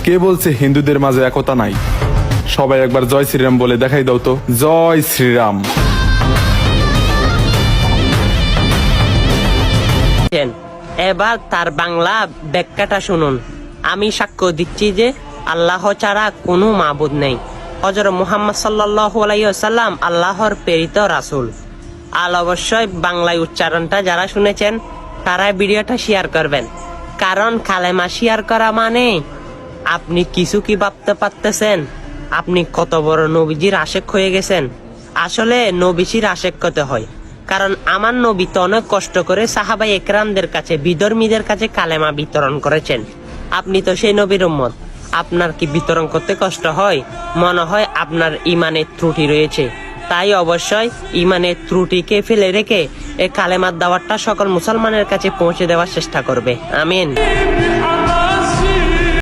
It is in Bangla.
কে বলছে হিন্দুদের মাঝে একতা নাই? সবাই একবার জয় শ্রীরাম বলে দেখাই দাও তো। জয় শ্রীরাম। এবার তার বাংলা ব্যাখ্যাটা শুনুন। আমি সাক্ষ্য দিচ্ছি যে আল্লাহ ছাড়া কোনো মাবুদ নেই। হযরত মুহাম্মদ সাল্লাল্লাহু আলাইহি ওয়াসাল্লাম আল্লাহর প্রেরিত রাসূল। আর অবশ্যই বাংলায় উচ্চারণটা যারা শুনেছেন তারা ভিডিওটা শেয়ার করবেন, কারণ কালেমা শেয়ার করা মানে আপনি কিছু কি ভাবতে পারতেছেন আপনি কত বড় নবীজির আশেক হয়ে গেছেন। আসলে নবীজির আশেক কত হয়, কারণ আমার নবী তো অনেক কষ্ট করে সাহাবায়ে একরামদের কাছে, বিধর্মীদের কাছে কালেমা বিতরণ করেছেন। আপনি তো সেই নবীর উম্মত, আপনার কি বিতরণ করতে কষ্ট হয়? মনে হয় আপনার ইমানের ত্রুটি রয়েছে। তাই অবশ্যই ইমানের ত্রুটিকে ফেলে রেখে এই কালেমার দাওয়াতটা সকল মুসলমানের কাছে পৌঁছে দেওয়ার চেষ্টা করবে। আমিন।